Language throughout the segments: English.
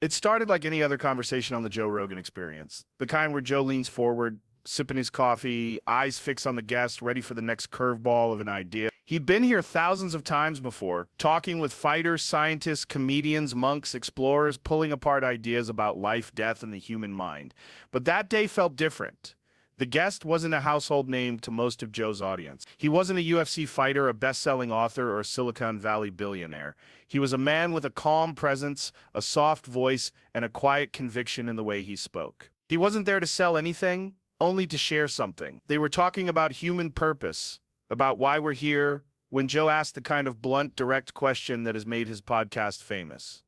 It started like any other conversation on the Joe Rogan Experience, the kind where Joe leans forward, sipping his coffee, eyes fixed on the guest, ready for the next curveball of an idea. He'd been here thousands of times before, talking with fighters, scientists, comedians, monks, explorers, pulling apart ideas about life, death, and the human mind. But that day felt different. The guest wasn't a household name to most of Joe's audience. He wasn't a UFC fighter, a best-selling author, or a Silicon Valley billionaire. He was a man with a calm presence, a soft voice, and a quiet conviction in the way he spoke. He wasn't there to sell anything, only to share something. They were talking about human purpose, about why we're here, when Joe asked the kind of blunt, direct question that has made his podcast famous.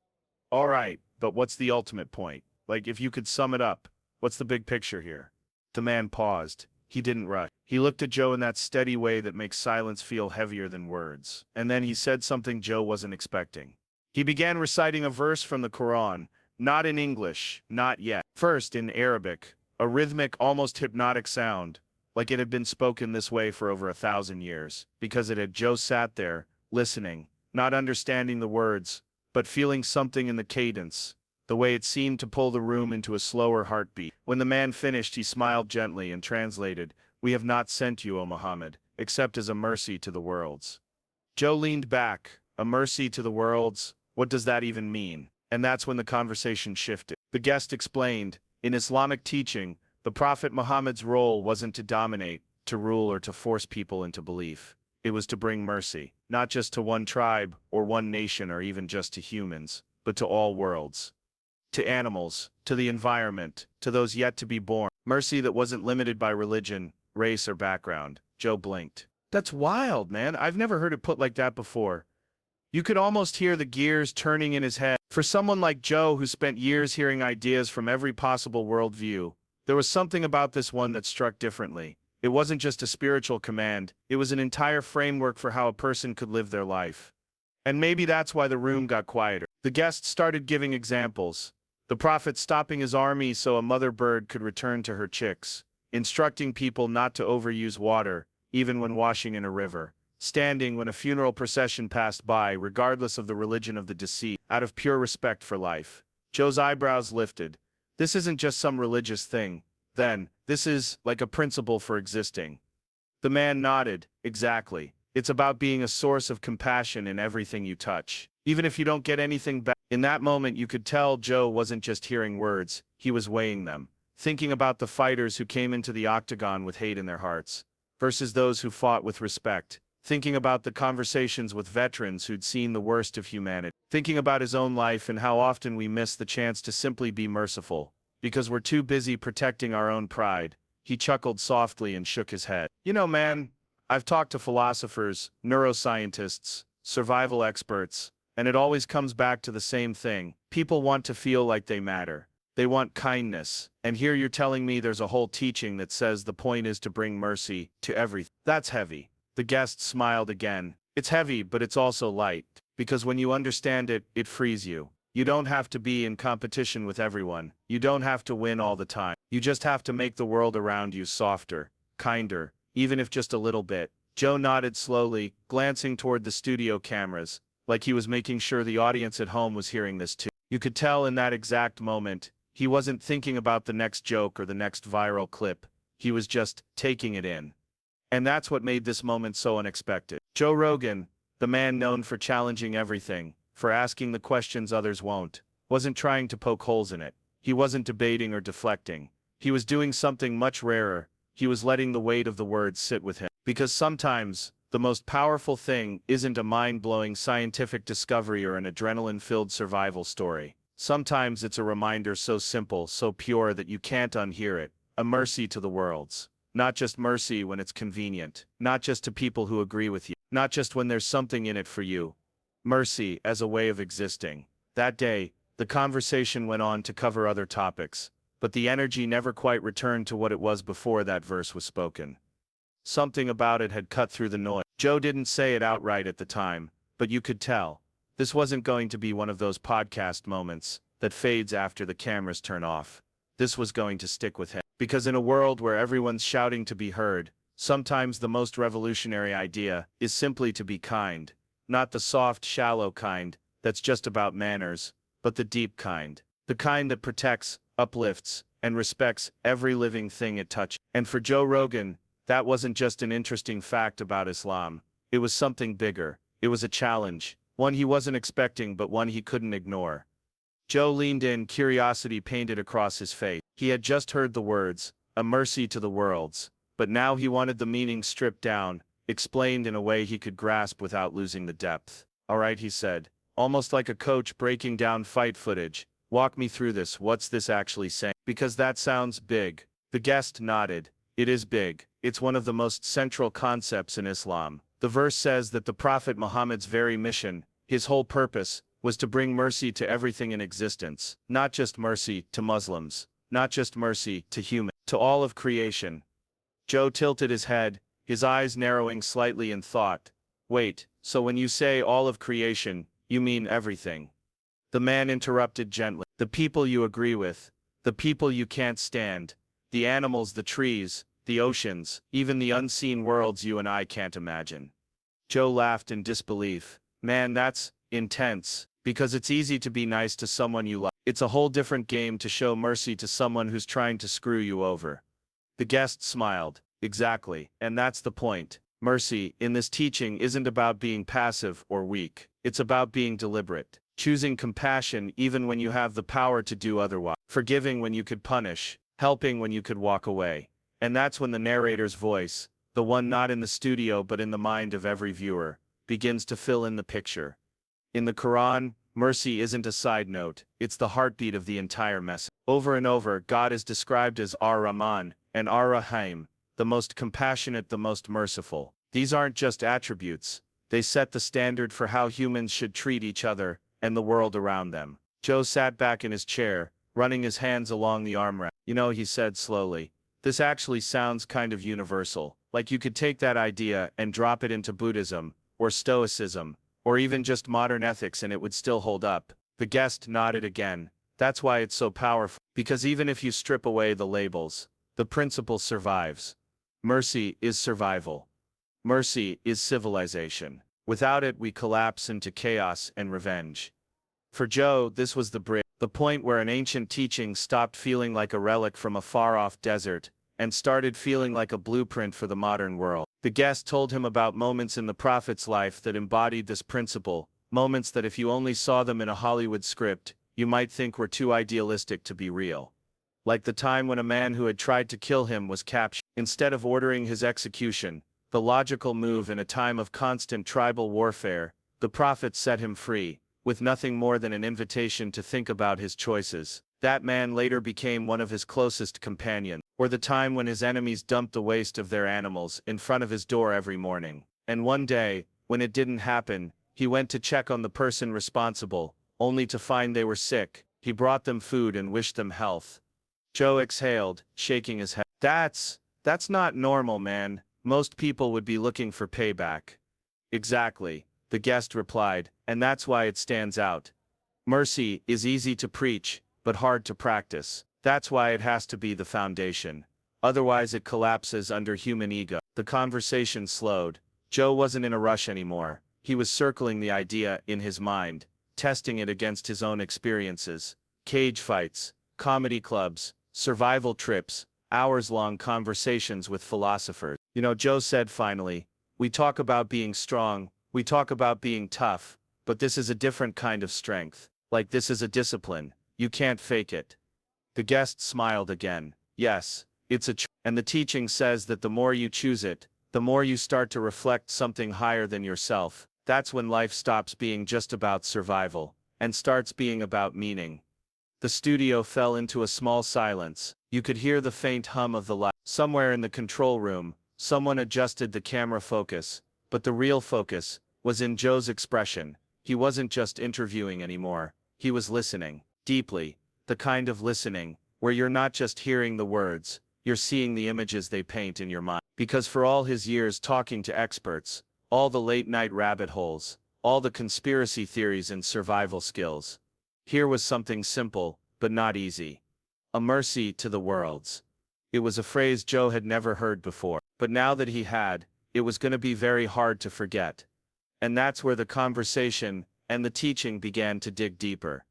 All right, but what's the ultimate point? Like, if you could sum it up, what's the big picture here? The man paused. He didn't rush. He looked at Joe in that steady way that makes silence feel heavier than words. And then he said something Joe wasn't expecting. He began reciting a verse from the Quran, not in English, not yet. First in Arabic, a rhythmic, almost hypnotic sound, like it had been spoken this way for over 1,000 years, because it had. Joe sat there, listening, not understanding the words, but feeling something in the cadence, the way it seemed to pull the room into a slower heartbeat. When the man finished, he smiled gently and translated, "We have not sent you, O Muhammad, except as a mercy to the worlds." Joe leaned back. A mercy to the worlds? What does that even mean? And that's when the conversation shifted. The guest explained, in Islamic teaching, the Prophet Muhammad's role wasn't to dominate, to rule, or to force people into belief. It was to bring mercy, not just to one tribe, or one nation, or even just to humans, but to all worlds. To animals, to the environment, to those yet to be born. Mercy that wasn't limited by religion, race, or background. Joe blinked. That's wild, man. I've never heard it put like that before. You could almost hear the gears turning in his head. For someone like Joe, who spent years hearing ideas from every possible worldview, there was something about this one that struck differently. It wasn't just a spiritual command, it was an entire framework for how a person could live their life. And maybe that's why the room got quieter. The guest started giving examples. The prophet stopping his army so a mother bird could return to her chicks, instructing people not to overuse water, even when washing in a river, standing when a funeral procession passed by, regardless of the religion of the deceased, out of pure respect for life. Joe's eyebrows lifted. This isn't just some religious thing, then. This is like a principle for existing. The man nodded. Exactly. It's about being a source of compassion in everything you touch. Even if you don't get anything back. In that moment, you could tell Joe wasn't just hearing words, he was weighing them, thinking about the fighters who came into the octagon with hate in their hearts, versus those who fought with respect, thinking about the conversations with veterans who'd seen the worst of humanity, thinking about his own life and how often we miss the chance to simply be merciful, because we're too busy protecting our own pride. He chuckled softly and shook his head. You know, man, I've talked to philosophers, neuroscientists, survival experts, and it always comes back to the same thing. People want to feel like they matter. They want kindness. And here you're telling me there's a whole teaching that says the point is to bring mercy to everything. That's heavy. The guest smiled again. It's heavy, but it's also light. Because when you understand it, it frees you. You don't have to be in competition with everyone. You don't have to win all the time. You just have to make the world around you softer, kinder, even if just a little bit. Joe nodded slowly, glancing toward the studio cameras, like he was making sure the audience at home was hearing this too. You could tell in that exact moment, he wasn't thinking about the next joke or the next viral clip. He was just taking it in. And that's what made this moment so unexpected. Joe Rogan, the man known for challenging everything, for asking the questions others won't, wasn't trying to poke holes in it. He wasn't debating or deflecting. He was doing something much rarer. He was letting the weight of the words sit with him. Because sometimes, the most powerful thing isn't a mind-blowing scientific discovery or an adrenaline-filled survival story. Sometimes it's a reminder so simple, so pure that you can't unhear it. A mercy to the worlds. Not just mercy when it's convenient. Not just to people who agree with you. Not just when there's something in it for you. Mercy as a way of existing. That day, the conversation went on to cover other topics, but the energy never quite returned to what it was before that verse was spoken. Something about it had cut through the noise. Joe didn't say it outright at the time, but you could tell. This wasn't going to be one of those podcast moments that fades after the cameras turn off. This was going to stick with him. Because in a world where everyone's shouting to be heard, sometimes the most revolutionary idea is simply to be kind. Not the soft, shallow kind that's just about manners, but the deep kind. The kind that protects, uplifts, and respects every living thing it touches. And for Joe Rogan, that wasn't just an interesting fact about Islam. It was something bigger. It was a challenge, one he wasn't expecting but one he couldn't ignore. Joe leaned in, curiosity painted across his face. He had just heard the words, "a mercy to the worlds," but now he wanted the meaning stripped down, explained in a way he could grasp without losing the depth. "All right," he said, almost like a coach breaking down fight footage. "Walk me through this. What's this actually saying? Because that sounds big." The guest nodded. "It is big. It's one of the most central concepts in Islam. The verse says that the Prophet Muhammad's very mission, his whole purpose, was to bring mercy to everything in existence. Not just mercy to Muslims, not just mercy to humans, to all of creation." Joe tilted his head, his eyes narrowing slightly in thought. "Wait, so when you say all of creation, you mean everything?" The man interrupted gently. "The people you agree with, the people you can't stand, the animals, the trees, the oceans, even the unseen worlds you and I can't imagine." Joe laughed in disbelief. "Man, that's intense. Because it's easy to be nice to someone you love. It's a whole different game to show mercy to someone who's trying to screw you over." The guest smiled. "Exactly, and that's the point. Mercy, in this teaching, isn't about being passive or weak. It's about being deliberate. Choosing compassion even when you have the power to do otherwise. Forgiving when you could punish. Helping when you could walk away. And that's when the narrator's voice, the one not in the studio but in the mind of every viewer, begins to fill in the picture. In the Quran, mercy isn't a side note, it's the heartbeat of the entire message. Over and over, God is described as Ar-Rahman and Ar-Rahim, the most compassionate, the most merciful. These aren't just attributes, they set the standard for how humans should treat each other and the world around them. Joe sat back in his chair, running his hands along the armrest. "You know," he said slowly, "this actually sounds kind of universal, like you could take that idea and drop it into Buddhism, or Stoicism, or even just modern ethics and it would still hold up." The guest nodded again. "That's why it's so powerful. Because even if you strip away the labels, the principle survives. Mercy is survival. Mercy is civilization. Without it we collapse into chaos and revenge." For Joe, this was the bridge, the point where an ancient teaching stopped feeling like a relic from a far-off desert, and started feeling like a blueprint for the modern world. The guest told him about moments in the Prophet's life that embodied this principle, moments that if you only saw them in a Hollywood script, you might think were too idealistic to be real. Like the time when a man who had tried to kill him was captured. Instead of ordering his execution, the logical move in a time of constant tribal warfare, the Prophet set him free, with nothing more than an invitation to think about his choices. That man later became one of his closest companions. Or the time when his enemies dumped the waste of their animals in front of his door every morning. And one day, when it didn't happen, he went to check on the person responsible, only to find they were sick. He brought them food and wished them health. Joe exhaled, shaking his head. That's not normal, man. Most people would be looking for payback." "Exactly," the guest replied, "and that's why it stands out. Mercy is easy to preach, but hard to practice. That's why it has to be the foundation. Otherwise it collapses under human ego." The conversation slowed. Joe wasn't in a rush anymore. He was circling the idea in his mind, testing it against his own experiences. Cage fights, comedy clubs, survival trips, hours-long conversations with philosophers. "You know," Joe said finally, "we talk about being strong, we talk about being tough, but this is a different kind of strength. Like this is a discipline. You can't fake it." The guest smiled again. "Yes, it's a and the teaching says that the more you choose it, the more you start to reflect something higher than yourself. That's when life stops being just about survival, and starts being about meaning." The studio fell into a small silence. You could hear the faint hum of the light. Somewhere in the control room, someone adjusted the camera focus, but the real focus was in Joe's expression. He wasn't just interviewing anymore, he was listening, deeply. The kind of listening, where you're not just hearing the words, you're seeing the images they paint in your mind. Because for all his years talking to experts, all the late-night rabbit holes, all the conspiracy theories and survival skills, here was something simple, but not easy. A mercy to the worlds. It was a phrase Joe had never heard before, but now that he had, it was going to be very hard to forget. And that's where the conversation and the teaching began to dig deeper.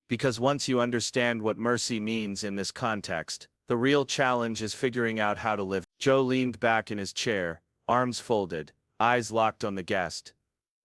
Because once you understand what mercy means in this context, the real challenge is figuring out how to live. Joe leaned back in his chair, arms folded, eyes locked on the guest.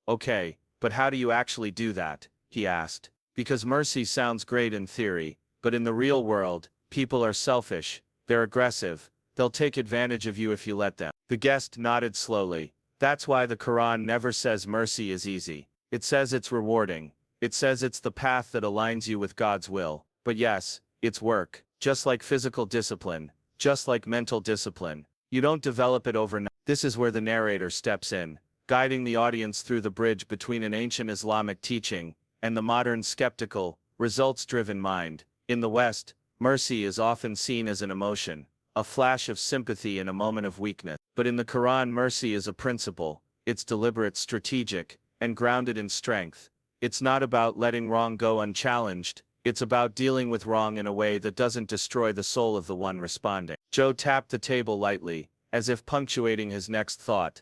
Okay, but how do you actually do that? He asked. Because mercy sounds great in theory, but in the real world, people are selfish, they're aggressive, they'll take advantage of you if you let them. The guest nodded slowly. That's why the Quran never says mercy is easy. It says it's rewarding. It says it's the path that aligns you with God's will. But yes, it's work. Just like physical discipline, just like mental discipline. You don't develop it overnight. This is where the narrator steps in, guiding the audience through the bridge between an ancient Islamic teaching and the modern skeptical, results-driven mind. In the West, mercy is often seen as an emotion, a flash of sympathy in a moment of weakness. But in the Quran, mercy is a principle. It's deliberate, strategic, and grounded in strength. It's not about letting wrong go unchallenged. It's about dealing with wrong in a way that doesn't destroy the soul of the one responding. Joe tapped the table lightly, as if punctuating his next thought.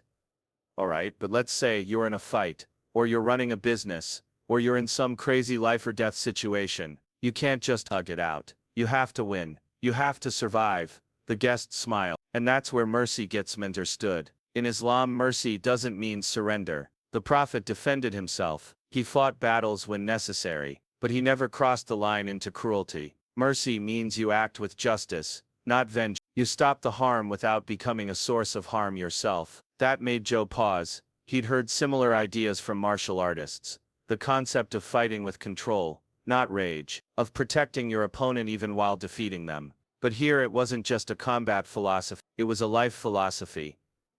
All right, but let's say you're in a fight, or you're running a business, or you're in some crazy life or death situation. You can't just hug it out. You have to win. You have to survive. The guest smiled. And that's where mercy gets misunderstood. In Islam, mercy doesn't mean surrender. The Prophet defended himself. He fought battles when necessary, but he never crossed the line into cruelty. Mercy means you act with justice, not vengeance. You stop the harm without becoming a source of harm yourself. That made Joe pause. He'd heard similar ideas from martial artists. The concept of fighting with control, not rage, of protecting your opponent even while defeating them. But here it wasn't just a combat philosophy, it was a life philosophy.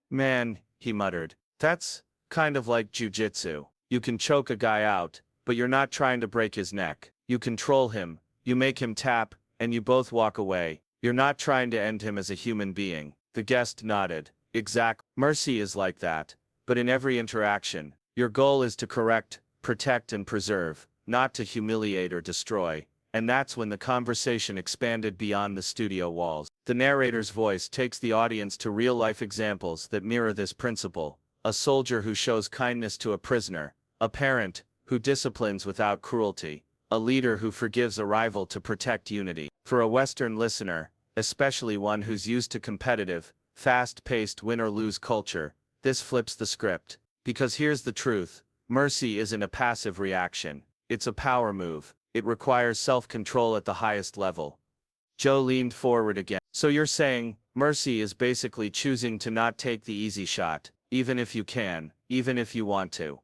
Man, he muttered, that's kind of like jujitsu. You can choke a guy out, but you're not trying to break his neck. You control him, you make him tap, and you both walk away. You're not trying to end him as a human being. The guest nodded. Exact. Mercy is like that. But in every interaction, your goal is to correct, protect and preserve, not to humiliate or destroy. And that's when the conversation expanded beyond the studio walls. The narrator's voice takes the audience to real-life examples that mirror this principle. A soldier who shows kindness to a prisoner, a parent who disciplines without cruelty, a leader who forgives a rival to protect unity. For a Western listener, especially one who's used to competitive, fast-paced win-or-lose culture, this flips the script. Because here's the truth, mercy isn't a passive reaction, it's a power move. It requires self-control at the highest level. Joe leaned forward again. So you're saying, mercy is basically choosing to not take the easy shot, even if you can, even if you want to.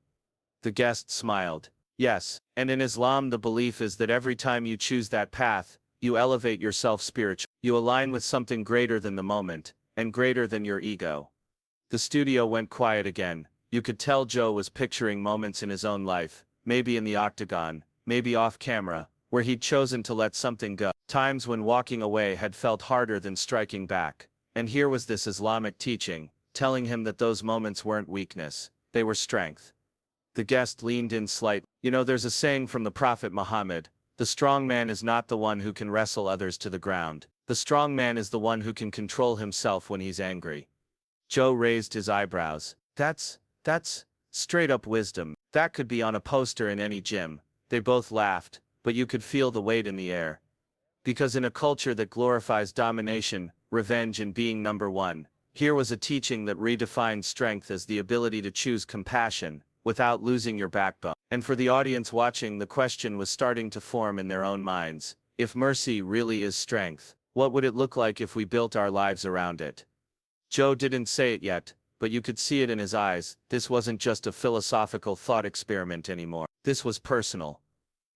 The guest smiled. Yes, and in Islam the belief is that every time you choose that path, you elevate yourself spiritually. You align with something greater than the moment, and greater than your ego. The studio went quiet again. You could tell Joe was picturing moments in his own life, maybe in the octagon, maybe off camera, where he'd chosen to let something go. Times when walking away had felt harder than striking back. And here was this Islamic teaching, telling him that those moments weren't weakness, they were strength. The guest leaned in slightly. You know, there's a saying from the Prophet Muhammad, the strong man is not the one who can wrestle others to the ground. The strong man is the one who can control himself when he's angry. Joe raised his eyebrows. That's straight up wisdom. That could be on a poster in any gym. They both laughed, but you could feel the weight in the air. Because in a culture that glorifies domination, revenge and being number one, here was a teaching that redefined strength as the ability to choose compassion, without losing your backbone. And for the audience watching, the question was starting to form in their own minds. If mercy really is strength, what would it look like if we built our lives around it? Joe didn't say it yet, but you could see it in his eyes. This wasn't just a philosophical thought experiment anymore. This was personal.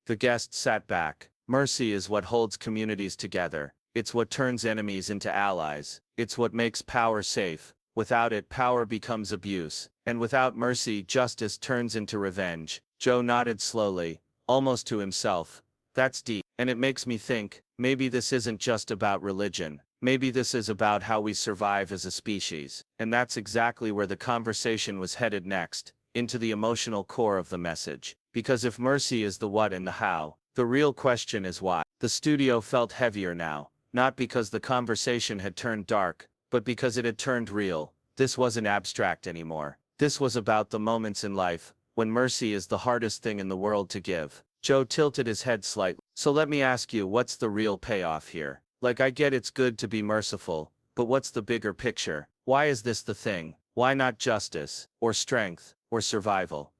The guest sat back. Mercy is what holds communities together. It's what turns enemies into allies. It's what makes power safe. Without it, power becomes abuse. And without mercy, justice turns into revenge. Joe nodded slowly, almost to himself. That's deep. And it makes me think, maybe this isn't just about religion. Maybe this is about how we survive as a species. And that's exactly where the conversation was headed next, into the emotional core of the message. Because if mercy is the what and the how, the real question is why. The studio felt heavier now, not because the conversation had turned dark, but because it had turned real. This wasn't abstract anymore. This was about the moments in life, when mercy is the hardest thing in the world to give. Joe tilted his head slightly. So let me ask you, what's the real payoff here? Like, I get it's good to be merciful, but what's the bigger picture? Why is this the thing? Why not justice, or strength, or survival?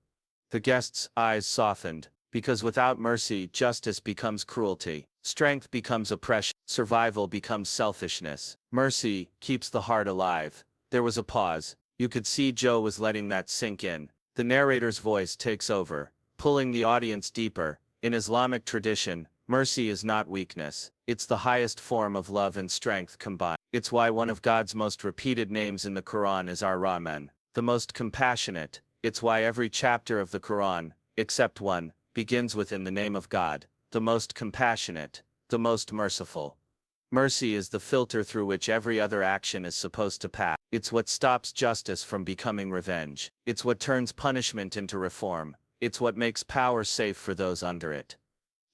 The guest's eyes softened, because without mercy, justice becomes cruelty, strength becomes oppression, survival becomes selfishness. Mercy keeps the heart alive. There was a pause. You could see Joe was letting that sink in. The narrator's voice takes over, pulling the audience deeper. In Islamic tradition, mercy is not weakness. It's the highest form of love and strength combined. It's why one of God's most repeated names in the Quran is Ar-Rahman, the most compassionate. It's why every chapter of the Quran, except one, begins with "in the name of God, the most compassionate, the most merciful." Mercy is the filter through which every other action is supposed to pass. It's what stops justice from becoming revenge. It's what turns punishment into reform. It's what makes power safe for those under it.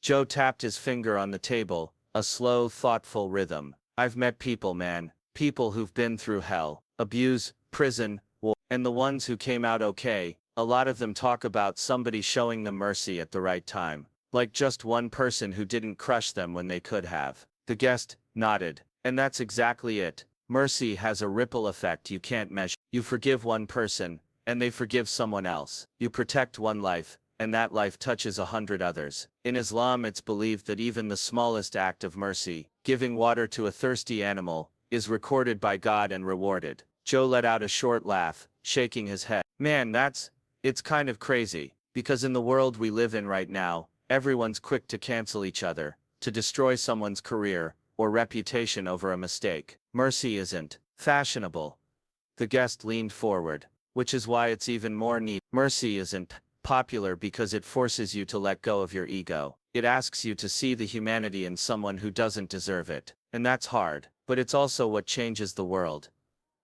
Joe tapped his finger on the table, a slow, thoughtful rhythm. I've met people, man. People who've been through hell, abuse, prison, war, and the ones who came out okay. A lot of them talk about somebody showing them mercy at the right time. Like just one person who didn't crush them when they could have. The guest nodded. And that's exactly it. Mercy has a ripple effect you can't measure. You forgive one person, and they forgive someone else. You protect one life, and that life touches 100 others. In Islam, it's believed that even the smallest act of mercy, giving water to a thirsty animal, is recorded by God and rewarded. Joe let out a short laugh, shaking his head. Man, it's kind of crazy, because in the world we live in right now, everyone's quick to cancel each other, to destroy someone's career or reputation over a mistake. Mercy isn't fashionable. The guest leaned forward. Which is why it's even more neat. Mercy isn't popular because it forces you to let go of your ego. It asks you to see the humanity in someone who doesn't deserve it. And that's hard, but it's also what changes the world.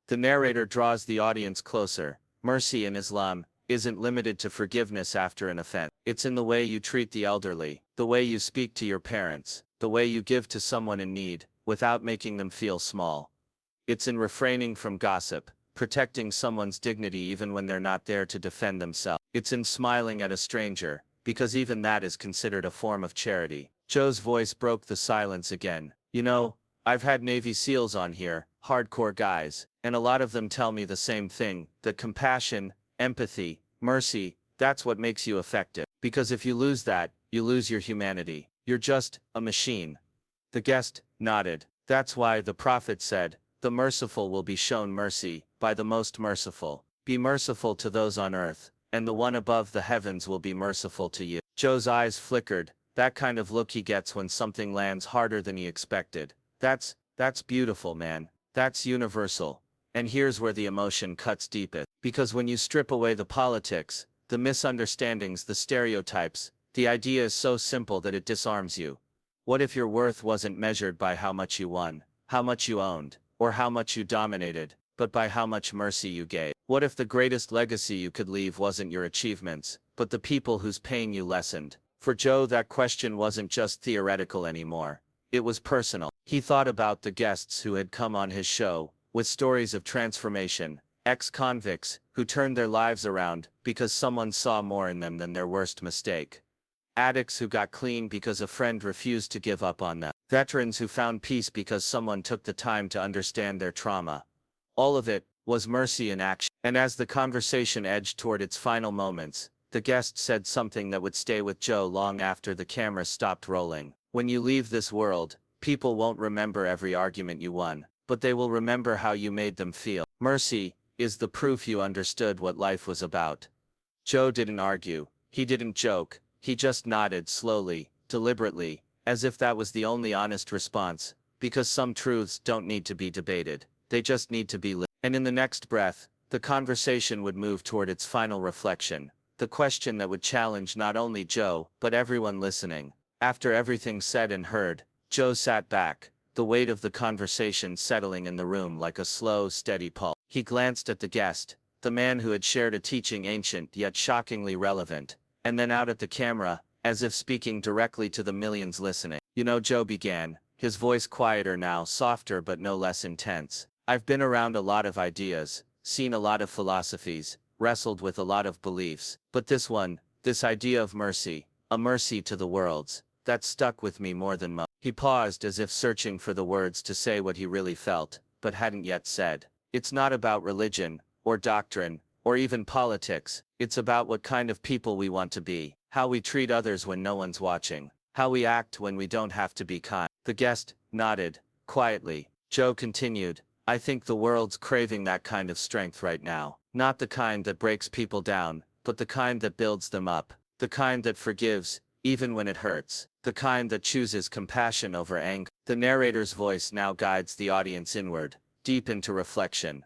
The narrator draws the audience closer. Mercy in Islam isn't limited to forgiveness after an offense. It's in the way you treat the elderly, the way you speak to your parents, the way you give to someone in need, without making them feel small. It's in refraining from gossip, protecting someone's dignity even when they're not there to defend themselves. It's in smiling at a stranger, because even that is considered a form of charity. Joe's voice broke the silence again. You know, I've had Navy SEALs on here, hardcore guys, and a lot of them tell me the same thing, that compassion, empathy, mercy, that's what makes you effective. Because if you lose that, you lose your humanity. You're just a machine. The guest nodded. That's why the prophet said, "The merciful will be shown mercy by the most merciful. Be merciful to those on earth, and the one above the heavens will be merciful to you." Joe's eyes flickered, that kind of look he gets when something lands harder than he expected. That's beautiful, man. That's universal. And here's where the emotion cuts deepest. Because when you strip away the politics, the misunderstandings, the stereotypes, the idea is so simple that it disarms you. What if your worth wasn't measured by how much you won, how much you owned, or how much you dominated, but by how much mercy you gave? What if the greatest legacy you could leave wasn't your achievements, but the people whose pain you lessened? For Joe, that question wasn't just theoretical anymore. It was personal. He thought about the guests who had come on his show, with stories of transformation, ex-convicts who turned their lives around because someone saw more in them than their worst mistake. Addicts who got clean because a friend refused to give up on them. Veterans who found peace because someone took the time to understand their trauma. All of it was mercy in action. And as the conversation edged toward its final moments, the guest said something that would stay with Joe long after the camera stopped rolling. When you leave this world, people won't remember every argument you won, but they will remember how you made them feel. Mercy is the proof you understood what life was about. Joe didn't argue. He didn't joke. He just nodded slowly, deliberately, as if that was the only honest response, because some truths don't need to be debated. They just need to be lived. And in the next breath, the conversation would move toward its final reflection, the question that would challenge not only Joe, but everyone listening. After everything said and heard, Joe sat back, the weight of the conversation settling in the room like a slow, steady pulse. He glanced at the guest, the man who had shared a teaching ancient yet shockingly relevant, and then out at the camera, as if speaking directly to the millions listening. You know, Joe began, his voice quieter now, softer but no less intense. I've been around a lot of ideas, seen a lot of philosophies, wrestled with a lot of beliefs, but this idea of mercy, a mercy to the worlds, that stuck with me more than most. He paused as if searching for the words to say what he really felt, but hadn't yet said. It's not about religion, or doctrine, or even politics. It's about what kind of people we want to be, how we treat others when no one's watching, how we act when we don't have to be kind. The guest nodded, quietly. Joe continued, I think the world's craving that kind of strength right now. Not the kind that breaks people down, but the kind that builds them up. The kind that forgives, even when it hurts. The kind that chooses compassion over anger. The narrator's voice now guides the audience inward, deep into reflection.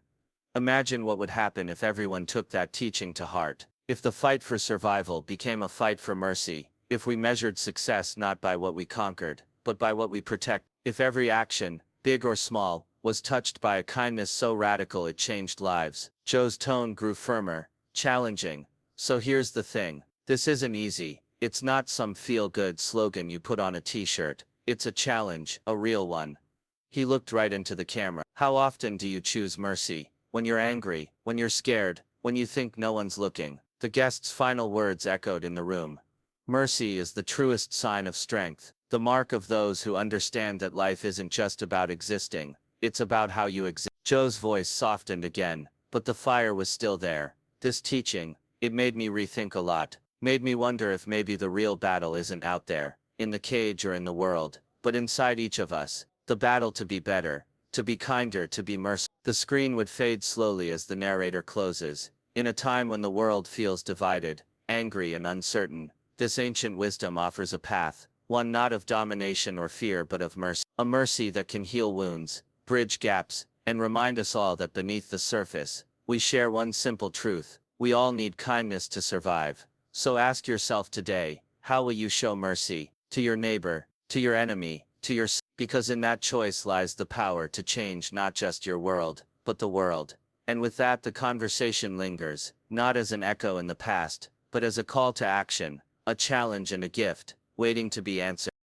Imagine what would happen if everyone took that teaching to heart. If the fight for survival became a fight for mercy. If we measured success not by what we conquered, but by what we protect. If every action, big or small, was touched by a kindness so radical it changed lives. Joe's tone grew firmer, challenging. So here's the thing. This isn't easy. It's not some feel-good slogan you put on a t-shirt. It's a challenge, a real one. He looked right into the camera. How often do you choose mercy? When you're angry, when you're scared, when you think no one's looking. The guest's final words echoed in the room. Mercy is the truest sign of strength, the mark of those who understand that life isn't just about existing, it's about how you exist. Joe's voice softened again, but the fire was still there. This teaching, it made me rethink a lot, made me wonder if maybe the real battle isn't out there, in the cage or in the world, but inside each of us, the battle to be better, to be kinder, to be merciful. The screen would fade slowly as the narrator closes. In a time when the world feels divided, angry and uncertain, this ancient wisdom offers a path, one not of domination or fear but of mercy. A mercy that can heal wounds, bridge gaps, and remind us all that beneath the surface, we share one simple truth. We all need kindness to survive. So ask yourself today, how will you show mercy? To your neighbor, to your enemy, to your... Because in that choice lies the power to change not just your world, but the world. And with that the conversation lingers, not as an echo in the past, but as a call to action, a challenge and a gift, waiting to be answered.